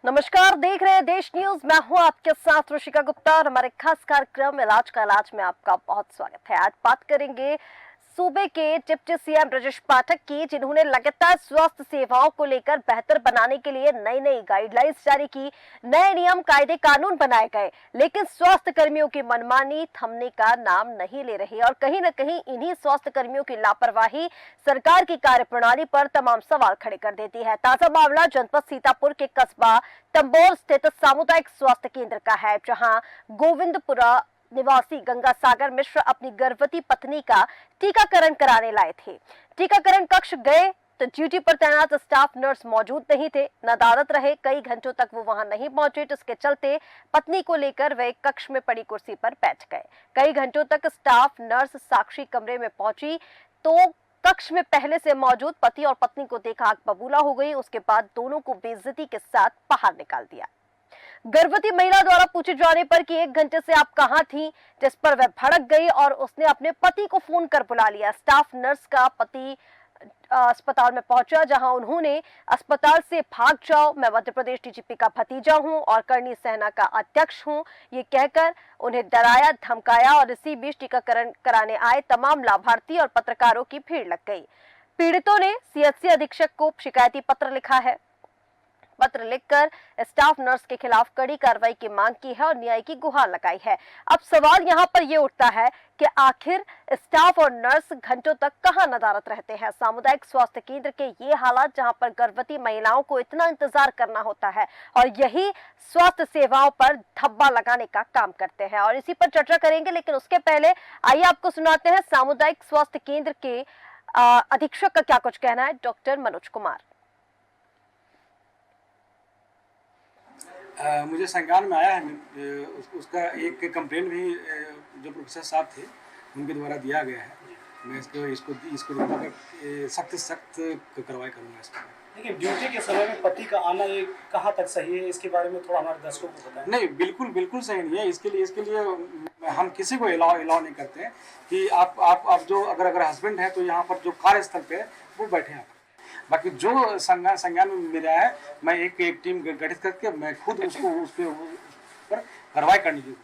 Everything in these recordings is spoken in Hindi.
नमस्कार, देख रहे हैं देश न्यूज। मैं हूं आपके साथ ऋषिका गुप्ता और हमारे खास कार्यक्रम इलाज का इलाज में आपका बहुत स्वागत है। आज बात करेंगे सूबे के डिप्टी सीएम ब्रजेश पाठक की, जिन्होंने लगातार स्वास्थ्य सेवाओं को लेकर बेहतर बनाने के लिए नई नई गाइडलाइंस जारी की, नए नियम कायदे कानून बनाए गए, लेकिन स्वास्थ्य कर्मियों की मनमानी थमने का नाम नहीं ले रही और कहीं न कहीं इन्हीं स्वास्थ्य कर्मियों की लापरवाही सरकार की कार्यप्रणाली पर तमाम सवाल खड़े कर देती है। ताजा मामला जनपद सीतापुर के कस्बा तंबोर स्थित सामुदायिक स्वास्थ्य केंद्र का है, जहां गोविंदपुरा निवासी गंगा सागर मिश्र अपनी गर्भवती पत्नी का टीकाकरण कराने लाए थे। टीकाकरण कक्ष गए तो ड्यूटी पर तैनात स्टाफ नर्स मौजूद नहीं थे, नदारद रहे। कई घंटों तक वो वहां नहीं पहुंचे, जिसके चलते पत्नी को लेकर वे कक्ष में पड़ी कुर्सी पर बैठ गए। कई घंटों तक स्टाफ नर्स साक्षी कमरे में पहुंची तो कक्ष में पहले से मौजूद पति और पत्नी को देखा आग बबूला हो गई। उसके बाद दोनों को बेइज्जती के साथ बाहर निकाल दिया। गर्भवती महिला द्वारा पूछे जाने पर कि 1 घंटे से आप कहां थी, जिस पर वह भड़क गई और उसने अपने पति को फोन कर बुला लिया। स्टाफ नर्स का पति अस्पताल में पहुंचा, जहां उन्होंने अस्पताल से भाग जाओ, मैं मध्य प्रदेश डीजीपी का भतीजा हूं और करनी सेना का अध्यक्ष हूं, ये कहकर उन्हें डराया धमकाया और इसी बीच टीकाकरण कराने आए तमाम लाभार्थी और पत्रकारों की भीड़ लग गई। पीड़ितों ने सीएचसी अधीक्षक को शिकायती पत्र लिखा है। पत्र लिखकर स्टाफ नर्स के खिलाफ कड़ी कार्रवाई की मांग की है और न्याय की गुहार लगाई है। अब सवाल यहाँ पर ये उठता है कि आखिर स्टाफ और नर्स घंटों तक कहां नदारत रहते हैं। सामुदायिक स्वास्थ्य केंद्र के ये हालात, जहां पर गर्भवती महिलाओं को इतना इंतजार करना होता है और यही स्वास्थ्य सेवाओं पर धब्बा लगाने का काम करते हैं, और इसी पर चर्चा करेंगे। लेकिन उसके पहले आइए आपको सुनाते हैं सामुदायिक स्वास्थ्य केंद्र के अधीक्षक का क्या कुछ कहना है। डॉक्टर मनोज कुमार। मुझे संज्ञान में आया है उसका एक कंप्लेंट भी जो प्रोफेसर साहब थे उनके द्वारा दिया गया है। मैं इसको सख्त कार्रवाई करूँगा इस पर। देखिए, ड्यूटी के समय में पति का आना ये कहाँ तक सही है, इसके बारे में थोड़ा हमारे दर्शकों को बताएं। नहीं, बिल्कुल सही नहीं है। इसके लिए हम किसी को अलाउ नहीं करते हैं कि आप जो अगर हस्बैंड है तो यहाँ पर जो कार्यस्थल पे है वो बैठे हैं। बाकी जो संज्ञान में मिला है, मैं एक टीम गठित करके मैं खुद उस पर कार्रवाई करने की।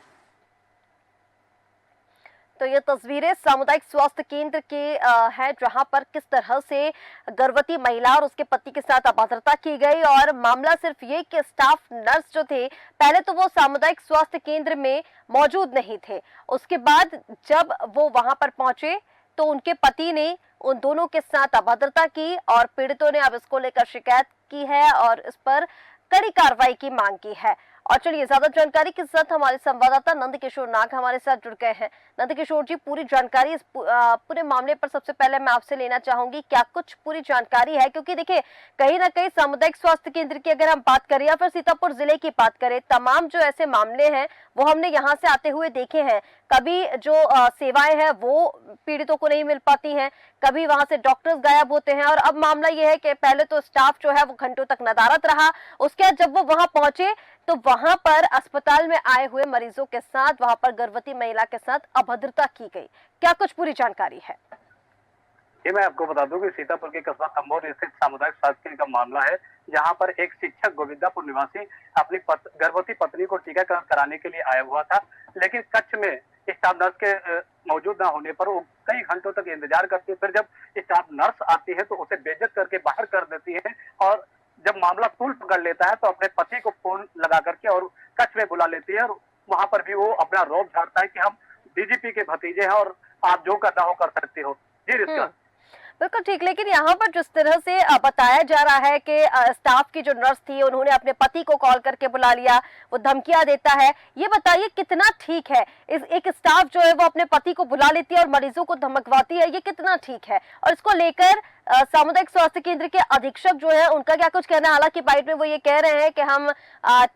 तो ये तस्वीरें सामुदायिक स्वास्थ्य केंद्र के है, जहां पर किस तरह से गर्भवती महिला और उसके पति के साथ अभद्रता की गई। और मामला सिर्फ ये कि स्टाफ नर्स जो थे, पहले तो वो सामुदायिक स्वास्थ्य केंद्र में मौजूद नहीं थे, उसके बाद जब वो वहां पर पहुंचे तो उनके पति ने उन दोनों के साथ अभद्रता की और पीड़ितों ने अब इसको लेकर शिकायत की है और इस पर कड़ी कार्रवाई की मांग की है। और चलिए ज्यादा जानकारी के साथ हमारे संवाददाता नंद किशोर नाग हमारे साथ जुड़ गए हैं। नंद किशोर जी, पूरी जानकारी इस पूरे मामले पर सबसे पहले मैं आपसे लेना चाहूंगी, क्या कुछ पूरी जानकारी है? क्योंकि देखिए, कहीं ना कहीं सामुदायिक स्वास्थ्य केंद्र की अगर हम बात करें या फिर सीतापुर जिले की बात करें, तमाम जो ऐसे मामले हैं वो हमने यहाँ से आते हुए देखे हैं। कभी जो सेवाएं हैं वो पीड़ितों को नहीं मिल पाती हैं, कभी वहां से डॉक्टर्स गायब होते हैं, और अब मामला ये है कि पहले तो स्टाफ जो है वो घंटों तक नदारत रहा, उसके बाद जब वो वहां पहुंचे तो वहां पर अस्पताल में आए हुए मरीजों के साथ, वहां पर गर्भवती महिला के साथ अभद्रता की गई। क्या कुछ पूरी जानकारी है? ये मैं आपको बता दूं कि सीतापुर के कस्बा तंबोर स्थित सामुदायिक स्वास्थ्य केंद्र का मामला है, जहां पर एक शिक्षक गोविंदापुर निवासी अपनी गर्भवती पत्नी को टीकाकरण कराने के लिए आया हुआ था, लेकिन कक्ष में स्टाफ नर्स के मौजूद न होने पर वो कई घंटों तक इंतजार करती है। फिर जब स्टाफ नर्स आती है तो उसे बेइज्जत करके बाहर कर देती है, और जब मामला तूल पकड़ लेता है तो अपने पति को फोन लगा करके और कक्ष में बुला लेती है, और वहां पर भी वो अपना रौब झाड़ता है कि हम डीजीपी के भतीजे हैं और आप जो करना हो कर सकते हो। जी ऋषिका। बिल्कुल ठीक, लेकिन यहाँ पर जिस तरह से बताया जा रहा है कि स्टाफ की जो नर्स थी उन्होंने अपने पति को कॉल करके बुला लिया, वो धमकियां देता है, ये बताइए कितना ठीक है? एक स्टाफ जो है वो अपने पति को बुला लेती है और मरीजों को धमकवाती है, ये कितना ठीक है? और इसको लेकर सामुदायिक स्वास्थ्य केंद्र के अधीक्षक जो है उनका क्या कुछ कहना है? हालांकि बाइट में वो ये कह रहे हैं कि हम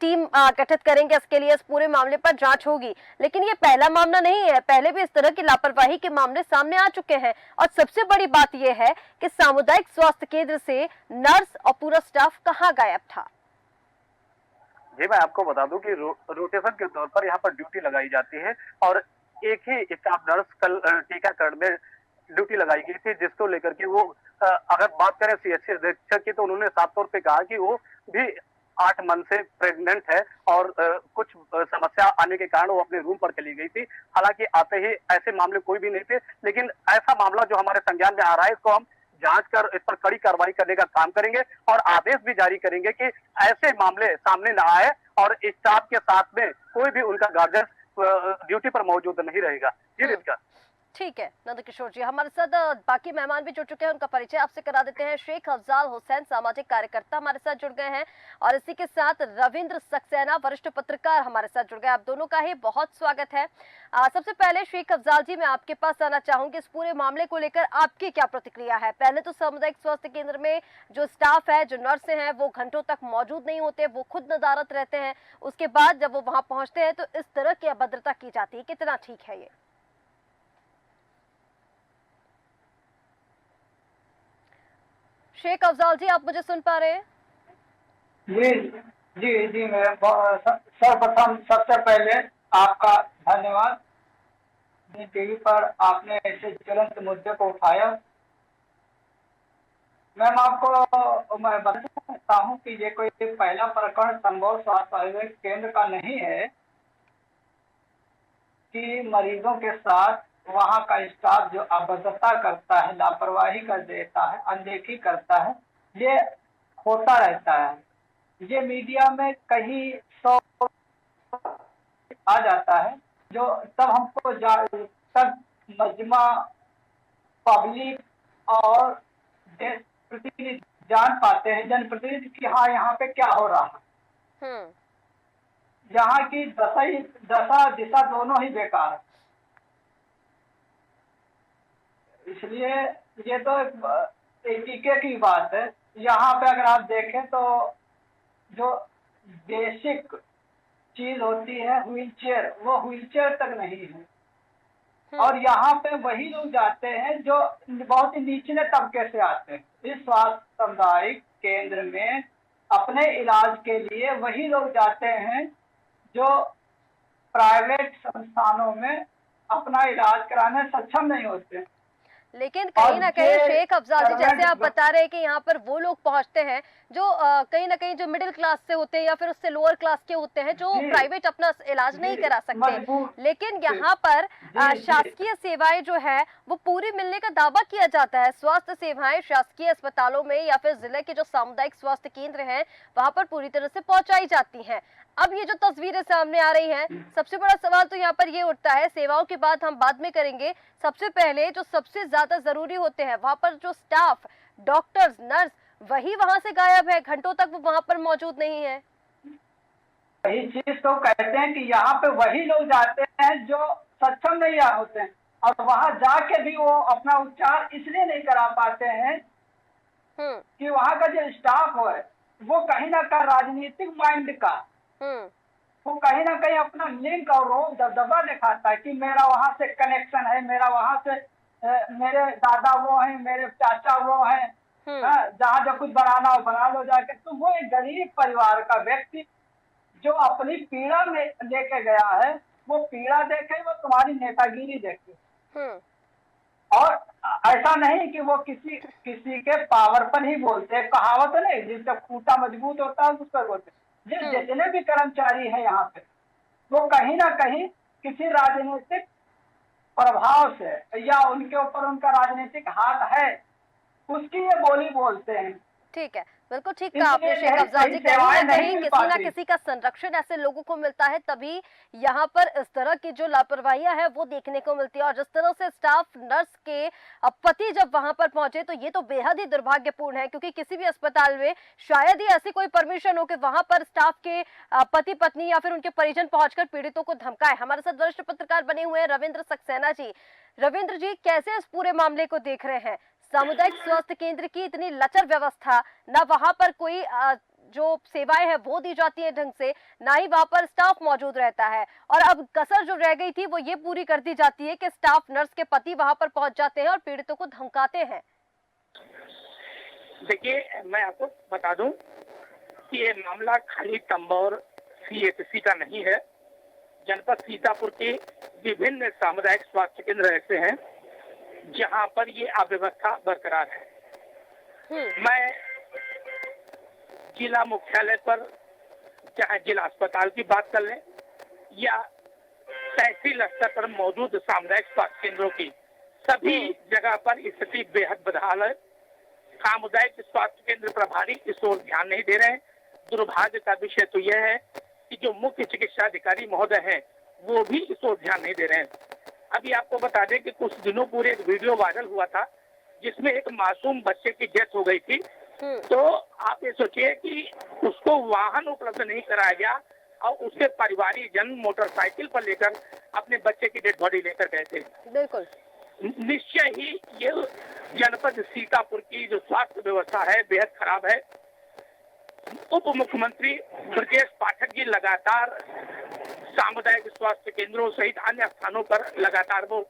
टीम गठित करेंगे इसके लिए, इस पूरे मामले पर जांच होगी, लेकिन ये पहला मामला नहीं है, पहले भी इस तरह की लापरवाही के मामले सामने आ चुके हैं। और सबसे बड़ी बात यह है कि सामुदायिक स्वास्थ्य केंद्र से नर्स और पूरा स्टाफ कहाँ गायब था? जी मैं आपको बता दूं कि रोटेशन के तौर पर यहाँ पर ड्यूटी लगाई जाती है, और एक ही स्टाफ नर्स कल टीकाकरण में ड्यूटी लगाई गई थी, जिसको लेकर के वो अगर बात करें सीएचसी अधीक्षक की तो उन्होंने साफ तौर पे कहा कि वो भी 8 मंथ से प्रेग्नेंट है और कुछ समस्या आने के कारण वो अपने रूम पर चली गई थी। हालांकि आते ही ऐसे मामले कोई भी नहीं थे, लेकिन ऐसा मामला जो हमारे संज्ञान में आ रहा है, इसको हम जांच कर इस पर कड़ी कार्रवाई करने का काम करेंगे और आदेश भी जारी करेंगे कि ऐसे मामले सामने न आए और स्टाफ के साथ में कोई भी उनका गार्जियन ड्यूटी पर मौजूद नहीं रहेगा। जी रितिका। ठीक है नंदकिशोर जी, हमारे साथ बाकी मेहमान भी जुड़ चुके हैं, उनका परिचय आपसे करा देते हैं। शेख अफजाल हुसैन सामाजिक कार्यकर्ता हमारे साथ जुड़ गए हैं और इसी के साथ रविंद्र सक्सेना वरिष्ठ पत्रकार हमारे साथ जुड़ गए। आप दोनों का ही बहुत स्वागत है। सबसे पहले शेख अफजाल जी, मैं आपके पास आना चाहूंगी, इस पूरे मामले को लेकर आपकी क्या प्रतिक्रिया है? पहले तो सामुदायिक स्वास्थ्य केंद्र में जो स्टाफ है, जो नर्स हैं, वो घंटों तक मौजूद नहीं होते, वो खुद नदारत रहते हैं। उसके बाद जब वो वहां पहुंचते हैं तो इस तरह की अभद्रता की जाती है, कितना ठीक है ये? शेख अफजाल जी, आप मुझे सुन पा रहे हैं? जी जी जी मैं सर्वप्रथम सबसे पहले आपका धन्यवाद। टीवी पर आपने ऐसे ज्वलंत मुद्दे को उठाया। मैम मैं बता सकता हूँ कि ये कोई पहला प्रकरण संभव स्वास्थ्य केंद्र का नहीं है कि मरीजों के साथ वहाँ का स्टाफ जो अभद्रता करता है, लापरवाही कर देता है, अनदेखी करता है, ये होता रहता है। ये मीडिया में कहीं 100 आ जाता है, जो तब हमको तब मजमा पब्लिक और देश प्रतिनिधि जान पाते हैं, जनप्रतिनिधि कि हाँ यहाँ पे क्या हो रहा है। यहाँ की दशा दिशा दोनों ही बेकार है। इसलिए ये तो एक की बात है। यहाँ पे अगर आप देखें तो जो बेसिक चीज होती है व्हीलचेयर, वो व्हीलचेयर तक नहीं है। और यहाँ पे वही लोग जाते हैं जो बहुत ही निचले तबके से आते हैं। इस स्वास्थ्य सामुदायिक केंद्र में अपने इलाज के लिए वही लोग जाते हैं जो प्राइवेट संस्थानों में अपना इलाज कराने सक्षम नहीं होते। लेकिन कहीं ना कहीं शेख अफजाल जी, जैसे आप बता रहे हैं कि यहाँ पर वो लोग पहुंचते हैं जो कहीं ना कहीं जो मिडिल क्लास से होते हैं या फिर उससे लोअर क्लास के होते हैं, जो प्राइवेट अपना इलाज नहीं करा सकते। लेकिन यहाँ पर शासकीय सेवाएं जो है वो पूरी मिलने का दावा किया जाता है। स्वास्थ्य सेवाएं शासकीय अस्पतालों में या फिर जिले के जो सामुदायिक स्वास्थ्य केंद्र हैं वहां पर पूरी तरह से पहुंचाई जाती हैं। अब ये जो तस्वीरें सामने आ रही हैं, सबसे बड़ा सवाल तो यहाँ पर ये उठता है, सेवाओं की बात हम बाद में करेंगे, सबसे पहले जो सबसे ज्यादा जरूरी होते हैं वहां पर जो स्टाफ, डॉक्टर्स, नर्स, वही वहां से गायब है, घंटों तक वो वहां पर मौजूद नहीं है। वही चीज तो कहते हैं कि यहाँ पे वही लोग जाते हैं जो सक्षम नहीं होते हैं, और वहां जाके भी वो अपना उपचार इसलिए नहीं करा पाते हैं कि वहां का जो स्टाफ है वो कहीं ना कहीं राजनीतिक माइंड का, वो कहीं ना कहीं अपना लिंक और रोब दबदबा दिखाता है कि मेरा वहां से कनेक्शन है, मेरा वहां से मेरे दादा वो हैं, मेरे चाचा वो हैं, जहाँ जब कुछ बनाना हो बना लो जाके। तो वो एक गरीब परिवार का व्यक्ति जो अपनी पीड़ा में लेके गया है, वो पीड़ा देखे, वो तुम्हारी नेतागिरी देखे। और ऐसा नहीं कि वो किसी के पावर पर ही बोलते हैं। कहावत नहीं, जिसका खूंटा मजबूत होता है उस पर बोलते हैं। जितने भी कर्मचारी हैं यहाँ पे, वो कहीं ना कहीं किसी राजनीतिक प्रभाव से या उनके ऊपर उनका राजनीतिक हाथ है, उसकी ये बोली बोलते हैं। ठीक है, बिल्कुल ठीक कहा आपने शेख अफजाल जी। कहीं ना कहीं किसी ना किसी का संरक्षण ऐसे लोगों को मिलता है, तभी यहाँ पर इस तरह की जो लापरवाहियां है वो देखने को मिलती है। और जिस तरह से स्टाफ नर्स के पति जब वहां पर पहुंचे तो ये तो बेहद ही दुर्भाग्यपूर्ण है, क्योंकि किसी भी अस्पताल में शायद ही ऐसी कोई परमिशन हो कि वहां पर स्टाफ के पति पत्नी या फिर उनके परिजन पहुंचकर पीड़ितों को धमकाए। हमारे साथ वरिष्ठ पत्रकार बने हुए हैं रविंद्र सक्सेना जी। रविंद्र जी, कैसे इस पूरे मामले को देख रहे हैं? सामुदायिक स्वास्थ्य केंद्र की इतनी लचर व्यवस्था, ना वहां पर कोई जो सेवाएं हैं वो दी जाती है ढंग से, ना ही वहां पर स्टाफ मौजूद रहता है, और अब कसर जो रह गई थी वो ये पूरी कर दी जाती है कि स्टाफ नर्स के पति वहां पर पहुंच जाते हैं और पीड़ितों को धमकाते हैं। देखिए, मैं आपको बता दूं कि ये मामला खाली तंबौर सीएचसी का नहीं है। जनपद सीतापुर के विभिन्न सामुदायिक स्वास्थ्य केंद्र ऐसे हैं जहां पर ये अव्यवस्था बरकरार है। मैं जिला मुख्यालय पर चाहे जिला अस्पताल की बात कर लें या तहसील स्तर पर मौजूद सामुदायिक स्वास्थ्य केंद्रों की, सभी जगह पर स्थिति बेहद बदहाल है। सामुदायिक स्वास्थ्य केंद्र प्रभारी इस ओर ध्यान नहीं दे रहे हैं। दुर्भाग्य का विषय तो यह है कि जो मुख्य चिकित्सा अधिकारी महोदय हैं वो भी इस ओर ध्यान नहीं दे रहे हैं। अभी आपको बता दें कि कुछ दिनों पूर्व एक वीडियो वायरल हुआ था जिसमें एक मासूम बच्चे की डेथ हो गई थी। तो आप ये सोचिए कि उसको वाहन उपलब्ध नहीं कराया गया और उसके परिवारिक जन मोटरसाइकिल पर लेकर अपने बच्चे की डेड बॉडी लेकर गए थे। बिल्कुल निश्चय ही ये जनपद सीतापुर की जो स्वास्थ्य व्यवस्था है बेहद खराब है। उप मुख्यमंत्री ब्रजेश पाठक जी लगातार सामुदायिक स्वास्थ्य केंद्रों सहित अन्य स्थानों पर लगातार वो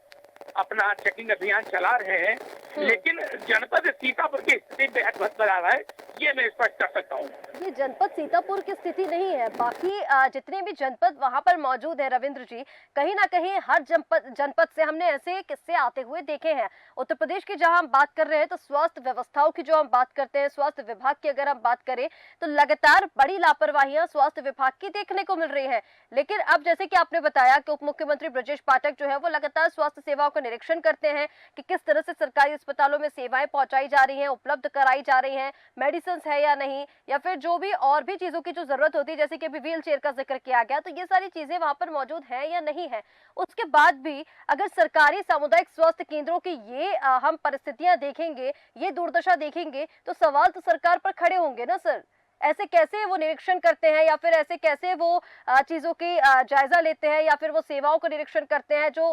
अपना चेकिंग अभियान चला रहे हैं, लेकिन जनपद सीतापुर की स्थिति बेहद बदहाल है, ये मैं स्पष्ट कर सकता हूँ। ये जनपद सीतापुर की स्थिति नहीं है, बाकी जितने भी जनपद वहां पर मौजूद है रविंद्र जी, कहीं ना कहीं हर जनपद से हमने ऐसे किस्से आते हुए देखे हैं। उत्तर प्रदेश की जहां हम बात कर रहे हैं तो स्वास्थ्य व्यवस्थाओं की जो हम बात करते हैं, स्वास्थ्य विभाग की अगर हम बात करें तो लगातार बड़ी लापरवाहियां स्वास्थ्य विभाग की देखने को मिल रही है। लेकिन अब जैसे कि आपने बताया कि उप मुख्यमंत्री ब्रजेश पाठक जो है वो लगातार स्वास्थ्य सेवाओं का निरीक्षण करते हैं कि किस तरह से सरकारी अस्पतालों में सेवाएं पहुंचाई जा रही हैं, उपलब्ध कराई जा रही हैं, मेडिसिन है या नहीं, या फिर जो भी और भी चीजों की जो जरूरत होती है, जैसे कि अभी व्हील चेयर का जिक्र किया गया, तो ये सारी चीजें वहां पर मौजूद है या नहीं है। उसके बाद भी अगर सरकारी सामुदायिक स्वास्थ्य केंद्रों की ये हम परिस्थितियां देखेंगे, ये दुर्दशा देखेंगे, तो सवाल तो सरकार पर खड़े होंगे ना सर। ऐसे कैसे वो निरीक्षण करते हैं या फिर ऐसे कैसे वो चीजों की जायजा लेते हैं या फिर वो सेवाओं का निरीक्षण करते हैं जो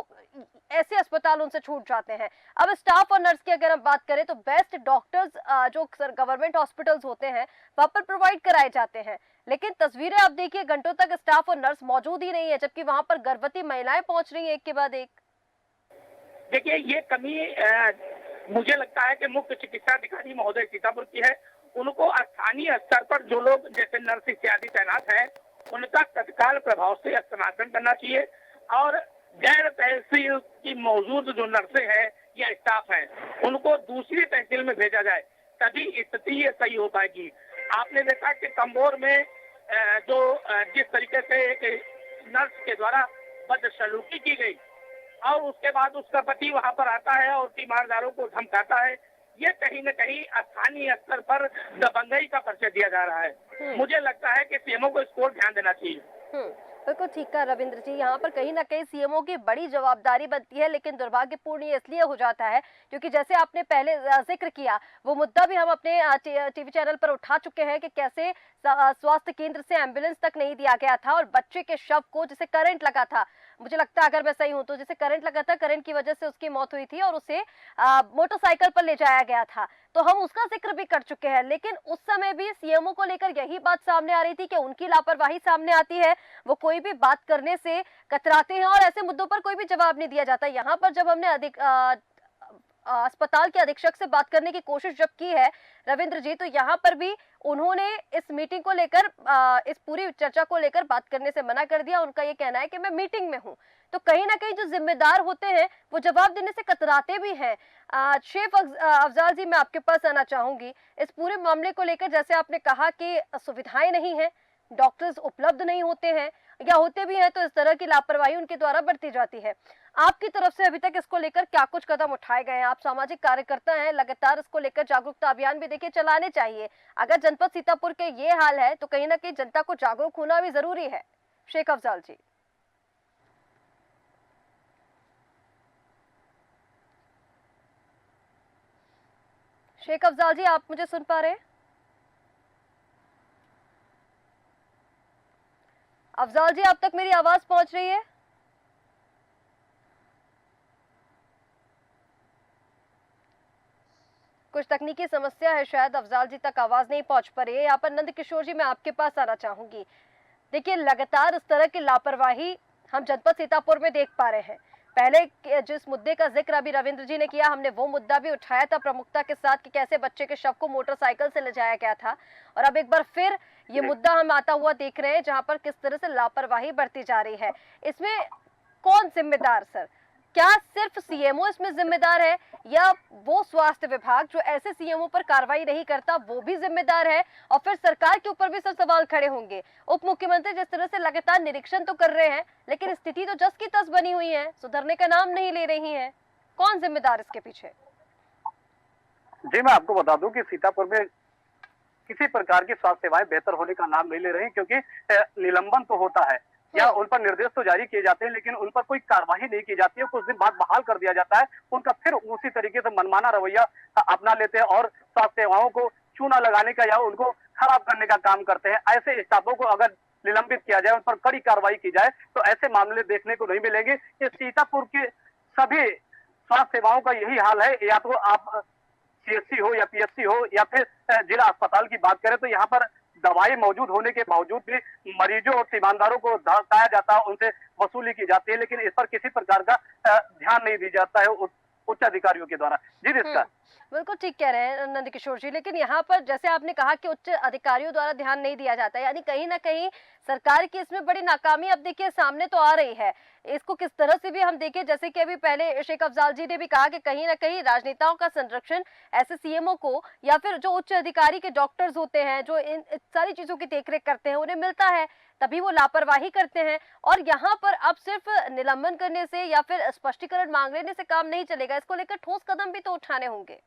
ऐसे अस्पताल उनसे छूट जाते हैं। अब स्टाफ और नर्स की अगर हम बात करें तो बेस्ट डॉक्टर्स जो गवर्नमेंट हॉस्पिटल्स होते हैं वहां पर प्रोवाइड कराए जाते हैं, लेकिन तस्वीरें आप देखिए घंटों तक स्टाफ और नर्स मौजूद ही नहीं है, जबकि वहां पर गर्भवती महिलाएं पहुंच रही है एक के बाद एक। देखिए ये कमी मुझे लगता है कि मुख्य चिकित्सा अधिकारी महोदय सीतापुर की है। उनको स्थानीय स्तर पर जो लोग जैसे नर्स इत्यादि तैनात हैं उनका तत्काल प्रभाव से स्थानांतरण करना चाहिए और गैर तहसील की मौजूद जो नर्सें हैं या स्टाफ हैं उनको दूसरी तहसील में भेजा जाए, तभी स्थिति ये सही हो पाएगी। आपने देखा कि तंबोर में जो जिस तरीके से एक नर्स के द्वारा बदसलूकी की गई और उसके बाद उसका पति वहां पर आता है और तीमारदारों को धमकाता है, ये कहीं न कहीं स्थानीय स्तर पर दबंगई का परिचय दिया जा रहा है। मुझे लगता है कि सीएमओ को इस ओर ध्यान देना चाहिए। बिल्कुल ठीक कहा रविंद्र जी, यहाँ पर कहीं ना कहीं सीएमओ की बड़ी जवाबदारी बनती है, लेकिन दुर्भाग्यपूर्ण ये इसलिए हो जाता है क्योंकि जैसे आपने पहले जिक्र किया वो मुद्दा भी हम अपने टीवी चैनल पर उठा चुके हैं कि कैसे स्वास्थ्य केंद्र से एम्बुलेंस तक नहीं दिया गया था और बच्चे के शव को जिसे करंट लगा था, मुझे लगता है अगर मैं सही हूं तो जिसे करंट लगा था, करंट की वजह से उसकी मौत हुई थी और उसे मोटरसाइकिल पर ले जाया गया था, तो हम उसका जिक्र भी कर चुके हैं। लेकिन उस समय भी सीएमओ को लेकर यही बात सामने आ रही थी कि उनकी लापरवाही सामने आती है, वो कोई भी बात करने से कतराते हैं और ऐसे मुद्दों पर कोई भी जवाब नहीं दिया जाता। यहाँ पर जब हमने अस्पताल के अधीक्षक से बात करने की कोशिश जब की है रविंद्र जी, तो यहाँ पर भी उन्होंने इस मीटिंग को लेकर इस पूरी चर्चा को लेकर बात करने से मना कर दिया। उनका ये कहना है कि मैं मीटिंग में हूँ, तो कहीं ना कहीं जो जिम्मेदार होते हैं वो जवाब देने से कतराते भी हैं। शेख अफजाल जी, मैं आपके पास आना चाहूंगी इस पूरे मामले को लेकर। जैसे आपने कहा कि सुविधाएं नहीं है, डॉक्टर्स उपलब्ध नहीं होते हैं या होते भी हैं तो इस तरह की लापरवाही उनके द्वारा बरती जाती है। आपकी तरफ से अभी तक इसको लेकर क्या कुछ कदम उठाए गए हैं? आप सामाजिक कार्यकर्ता हैं, लगातार इसको लेकर जागरूकता अभियान भी देखिए चलाने चाहिए। अगर जनपद सीतापुर के ये हाल है तो कहीं ना कहीं जनता को जागरूक होना भी जरूरी है। शेख अफजाल जी। शेख अफजाल जी, आप मुझे सुन पा रहे हैं? अफजाल जी, अब तक मेरी आवाज पहुंच रही है? कुछ तकनीकी समस्या है, शायद अफजाल जी तक आवाज नहीं पहुंच पा रही है। यहाँ पर नंद किशोर जी, मैं आपके पास आना चाहूंगी। देखिए लगातार इस तरह की लापरवाही हम जनपद सीतापुर में देख पा रहे हैं। पहले जिस मुद्दे का जिक्र अभी रविंद्र जी ने किया, हमने वो मुद्दा भी उठाया था प्रमुखता के साथ कि कैसे बच्चे के शव को मोटरसाइकिल से ले जाया गया था, और अब एक बार फिर ये मुद्दा हम आता हुआ देख रहे हैं जहां पर किस तरह से लापरवाही बढ़ती जा रही है। इसमें कौन जिम्मेदार सर? क्या सिर्फ सीएमओ इसमें जिम्मेदार है या वो स्वास्थ्य विभाग जो ऐसे सीएमओ पर कार्रवाई नहीं करता वो भी जिम्मेदार है? और फिर सरकार के ऊपर भी सब सवाल खड़े होंगे। उप मुख्यमंत्री जिस तरह से लगातार निरीक्षण तो कर रहे हैं, लेकिन स्थिति तो जस की तस बनी हुई है, सुधरने का नाम नहीं ले रही है। कौन जिम्मेदार इसके पीछे? जी, मैं आपको बता दूं कि सीतापुर में किसी प्रकार की स्वास्थ्य सेवाएं बेहतर होने का नाम नहीं ले रही, क्योंकि निलंबन तो होता है या उन पर निर्देश तो जारी किए जाते हैं, लेकिन उन पर कोई कार्रवाई नहीं की जाती है। कुछ दिन बाद बहाल कर दिया जाता है, उनका फिर उसी तरीके से मनमाना रवैया अपना लेते हैं और स्वास्थ्य सेवाओं को चूना लगाने का या उनको खराब करने का काम करते हैं। ऐसे स्टाफों को अगर निलंबित किया जाए, उन पर कड़ी कार्रवाई की जाए, तो ऐसे मामले देखने को नहीं मिलेंगे। ये सीतापुर के सभी स्वास्थ्य सेवाओं का यही हाल है। या तो आप सीएचसी हो या पीएचसी हो या फिर जिला अस्पताल की बात करें, तो यहाँ पर दवाई मौजूद होने के बावजूद भी मरीजों और ईमानदारों को धमकाया जाता है, उनसे वसूली की जाती है, लेकिन इस पर किसी प्रकार का ध्यान नहीं दिया जाता है उच्च अधिकारियों के द्वारा। जी रिश्ता बिल्कुल ठीक कह रहे हैं नंद किशोर जी, लेकिन यहाँ पर जैसे आपने कहा कि उच्च अधिकारियों द्वारा ध्यान नहीं दिया जाता, यानी कहीं ना कहीं सरकार की इसमें बड़ी नाकामी अब देखिए सामने तो आ रही है। इसको किस तरह से भी हम देखें, जैसे कि अभी पहले शेख अफजाल जी ने भी कहा कि कहीं ना कहीं राजनेताओं का संरक्षण ऐसे सीएमओ को या फिर जो उच्च अधिकारी के डॉक्टर्स होते हैं जो इन सारी चीजों की देखरेख करते हैं उन्हें मिलता है, तभी वो लापरवाही करते हैं। और यहाँ पर अब सिर्फ निलंबन करने से या फिर स्पष्टीकरण मांग लेने से काम नहीं चलेगा, इसको लेकर ठोस कदम भी तो उठाने होंगे।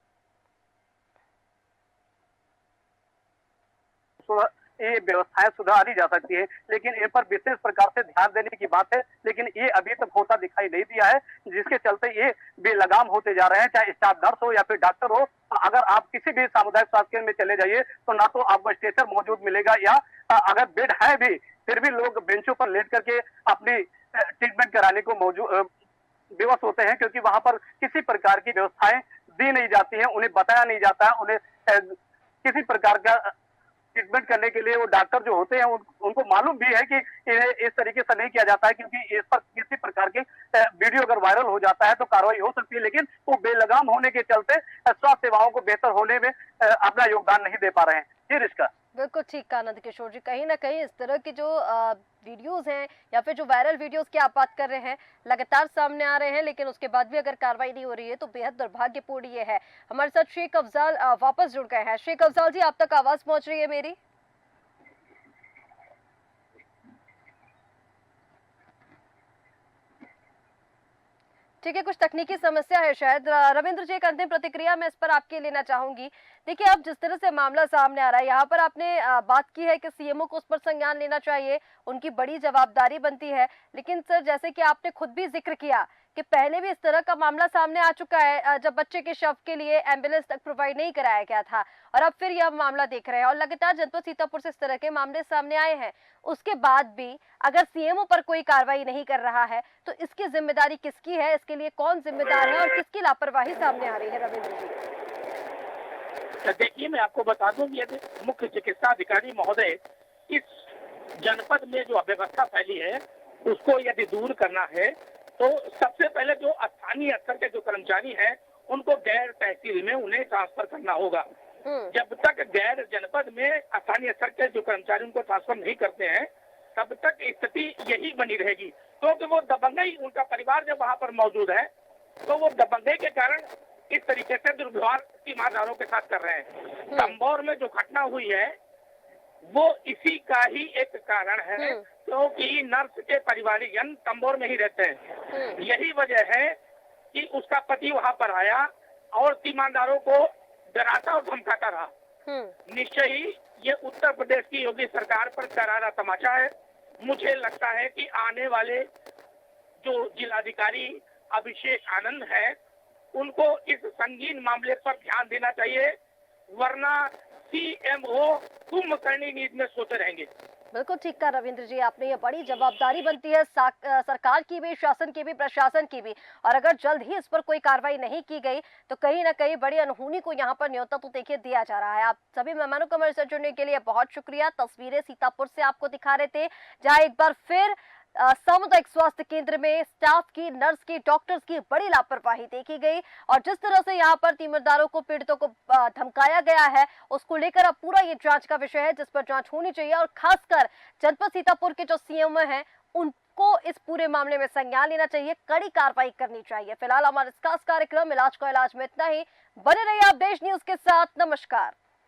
ये व्यवस्थाएं सुधारी जा सकती है, लेकिन इन पर विशेष प्रकार से ध्यान देने की बात है, लेकिन ये अभी तक होता दिखाई नहीं दिया है, जिसके चलते ये बेलगाम होते जा रहे हैं। चाहे स्टाफ नर्स हो या फिर डॉक्टर हो, अगर आप किसी भी सामुदायिक स्वास्थ्य केंद्र में चले जाइए तो ना तो आपको स्ट्रेचर मौजूद मिलेगा, या अगर बेड है भी फिर भी लोग बेंचों पर लेट करके अपनी ट्रीटमेंट कराने को मौजूद विवश होते हैं, क्योंकि वहां पर किसी प्रकार की व्यवस्थाएं दी नहीं जाती हैं, उन्हें बताया नहीं जाता है, उन्हें किसी प्रकार का ट्रीटमेंट करने के लिए वो डॉक्टर जो होते हैं उनको मालूम भी है कि इन्हें इस तरीके से नहीं किया जाता है, क्योंकि इस पर किसी प्रकार के वीडियो अगर वायरल हो जाता है तो कार्रवाई हो सकती है, लेकिन वो बेलगाम होने के चलते स्वास्थ्य सेवाओं को बेहतर होने में अपना योगदान नहीं दे पा रहे हैं। जी रिश्का बिल्कुल ठीक कहा आनंद किशोर जी, कहीं ना कहीं इस तरह की जो वीडियोस हैं या फिर जो वायरल वीडियोस की आप बात कर रहे हैं लगातार सामने आ रहे हैं, लेकिन उसके बाद भी अगर कार्रवाई नहीं हो रही है तो बेहद दुर्भाग्यपूर्ण ये है। हमारे साथ शेख अफजाल वापस जुड़ गए हैं। शेख अफजाल जी, आप तक आवाज पहुंच रही है मेरी? ठीक है, कुछ तकनीकी समस्या है शायद। रविंद्र जी, एक अंतिम प्रतिक्रिया मैं इस पर आपके लेना चाहूंगी। देखिए, अब जिस तरह से मामला सामने आ रहा है, यहाँ पर आपने बात की है कि सीएमओ को उस पर संज्ञान लेना चाहिए, उनकी बड़ी जवाबदारी बनती है, लेकिन सर जैसे कि आपने खुद भी जिक्र किया कि पहले भी इस तरह का मामला सामने आ चुका है जब बच्चे के शव के लिए एम्बुलेंस तक प्रोवाइड नहीं कराया गया था, और अब फिर यह मामला देख रहे हैं और लगातार जनपद सीतापुर से इस तरह के मामले सामने आए हैं। उसके बाद भी अगर सीएमओ पर कोई कार्रवाई नहीं कर रहा है तो इसकी जिम्मेदारी किसकी है, इसके लिए कौन जिम्मेदार है और किसकी लापरवाही सामने आ रही है? रविंद्र जी देखिए, मैं आपको बता दूं कि यदि मुख्य चिकित्सा अधिकारी महोदय इस जनपद में जो अव्यवस्था फैली है उसको यदि दूर करना है तो सबसे पहले जो स्थानीय स्तर के जो कर्मचारी हैं उनको गैर तहसील में उन्हें ट्रांसफर करना होगा। जब तक गैर जनपद में स्थानीय स्तर के जो कर्मचारी उनको ट्रांसफर नहीं करते हैं तब तक स्थिति यही बनी रहेगी, क्योंकि वो दबंगई, उनका परिवार जब वहां पर मौजूद है तो वो दबंगई के कारण इस तरीके से दुर्व्यवहार ईमानदारों के साथ कर रहे हैं। तंबौर में जो घटना हुई है वो इसी का ही एक कारण है, क्योंकि नर्स के परिवारजन तंबौर में ही रहते हैं। यही वजह है कि उसका पति वहां पर आया और ईमानदारों को डराता और धमकाता रहा। निश्चय ही ये उत्तर प्रदेश की योगी सरकार पर करारा तमाचा है। मुझे लगता है कि आने वाले जो जिलाधिकारी अभिषेक आनंद है उनको इस संगीन मामले पर ध्यान देना चाहिए, वरना सीएमओ कुंभकर्णी नींद में सोते रहेंगे। बिल्कुल ठीक कहा रविंद्र जी आपने, ये बड़ी जवाबदारी बनती है सरकार की भी, शासन की भी, प्रशासन की भी, और अगर जल्द ही इस पर कोई कार्रवाई नहीं की गई तो कहीं ना कहीं बड़ी अनहोनी को यहाँ पर न्योता तो देखिए दिया जा रहा है। आप सभी मेहमानों को हमारे साथ जुड़ने के लिए बहुत शुक्रिया। तस्वीरें सीतापुर से आपको दिखा रहे थे, जहाँ एक बार फिर सामुदायिक स्वास्थ्य केंद्र में स्टाफ की, नर्स की, डॉक्टर्स की बड़ी लापरवाही देखी गई, और जिस तरह से यहाँ पर तीमारदारों को, पीड़ितों को धमकाया गया है उसको लेकर अब पूरा ये जांच का विषय है जिस पर जांच होनी चाहिए, और खासकर जनपद सीतापुर के जो सीएम हैं उन सबको इस पूरे मामले में संज्ञान लेना चाहिए, कड़ी कार्रवाई करनी चाहिए। फिलहाल हमारे इस खास कार्यक्रम इलाज का इलाज में इतना ही। बने रहिए आप देश न्यूज के साथ। नमस्कार।